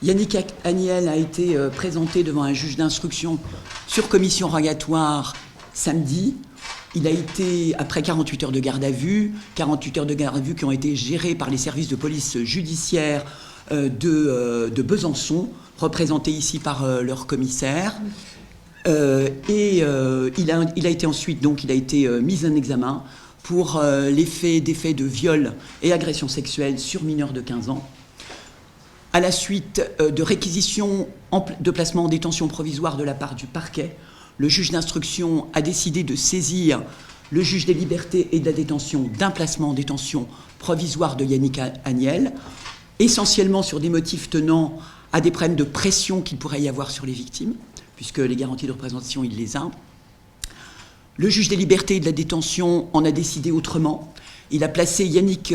Yannick Agnel a été présenté devant un juge d'instruction sur commission rogatoire samedi. Il a été, après 48 heures de garde à vue, 48 heures de garde à vue qui ont été gérées par les services de police judiciaire de Besançon, représentés ici par leur commissaire. Il a été ensuite, donc, il a été mis en examen pour des faits de viol et agression sexuelle sur mineurs de 15 ans. À la suite de réquisitions de placement en détention provisoire de la part du parquet, le juge d'instruction a décidé de saisir le juge des libertés et de la détention d'un placement en détention provisoire de Yannick Agnel, essentiellement sur des motifs tenant à des problèmes de pression qu'il pourrait y avoir sur les victimes, puisque les garanties de représentation, il les a. Le juge des libertés et de la détention en a décidé autrement. Il a placé Yannick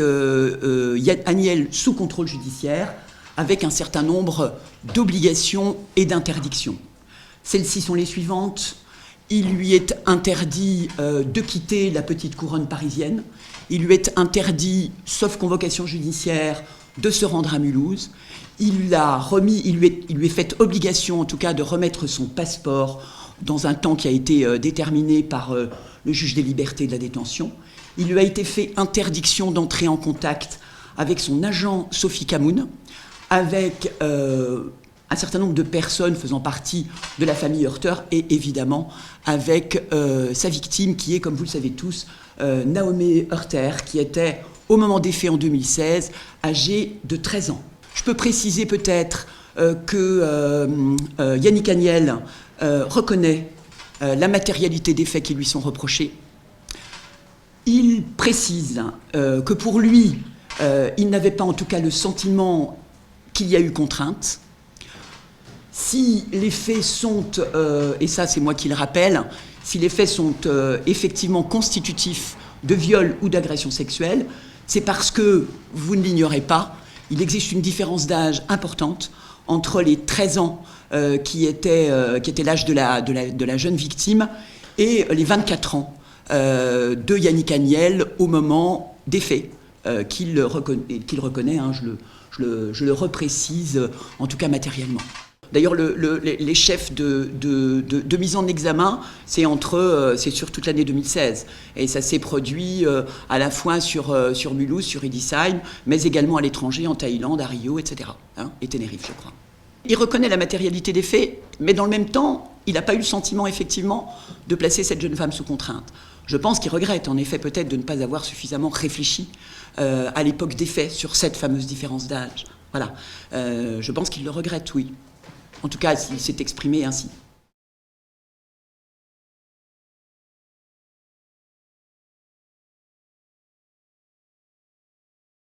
Agnel sous contrôle judiciaire avec un certain nombre d'obligations et d'interdictions. Celles-ci sont les suivantes. Il lui est interdit de quitter la petite couronne parisienne. Il lui est interdit, sauf convocation judiciaire, de se rendre à Mulhouse. Il lui est fait obligation, en tout cas, de remettre son passeport dans un temps qui a été déterminé par le juge des libertés et de la détention. Il lui a été fait interdiction d'entrer en contact avec son agent Sophie Camoun, avec un certain nombre de personnes faisant partie de la famille Heurteur et évidemment avec sa victime qui est, comme vous le savez tous, Naomi Heurter, qui était, au moment des faits en 2016, âgée de 13 ans. Je peux préciser peut-être que Yannick Agnel reconnaît la matérialité des faits qui lui sont reprochés. Il précise que pour lui, il n'avait pas en tout cas le sentiment qu'il y a eu contrainte. Si les faits sont, et ça c'est moi qui le rappelle, si les faits sont effectivement constitutifs de viol ou d'agression sexuelle, c'est parce que, vous ne l'ignorez pas, il existe une différence d'âge importante entre les 13 ans qui était l'âge de la jeune victime et les 24 ans de Yannick Agnel au moment des faits qu'il reconnaît, hein, je le reprécise, en tout cas matériellement. D'ailleurs, les chefs de mise en examen, c'est sur toute l'année 2016. Et ça s'est produit à la fois sur Mulhouse, sur Edisheim, mais également à l'étranger, en Thaïlande, à Rio, etc. Hein, et Tenerife, je crois. Il reconnaît la matérialité des faits, mais dans le même temps, il n'a pas eu le sentiment, effectivement, de placer cette jeune femme sous contrainte. Je pense qu'il regrette, en effet, peut-être de ne pas avoir suffisamment réfléchi à l'époque des faits sur cette fameuse différence d'âge. Voilà. Je pense qu'il le regrette, oui. En tout cas, il s'est exprimé ainsi.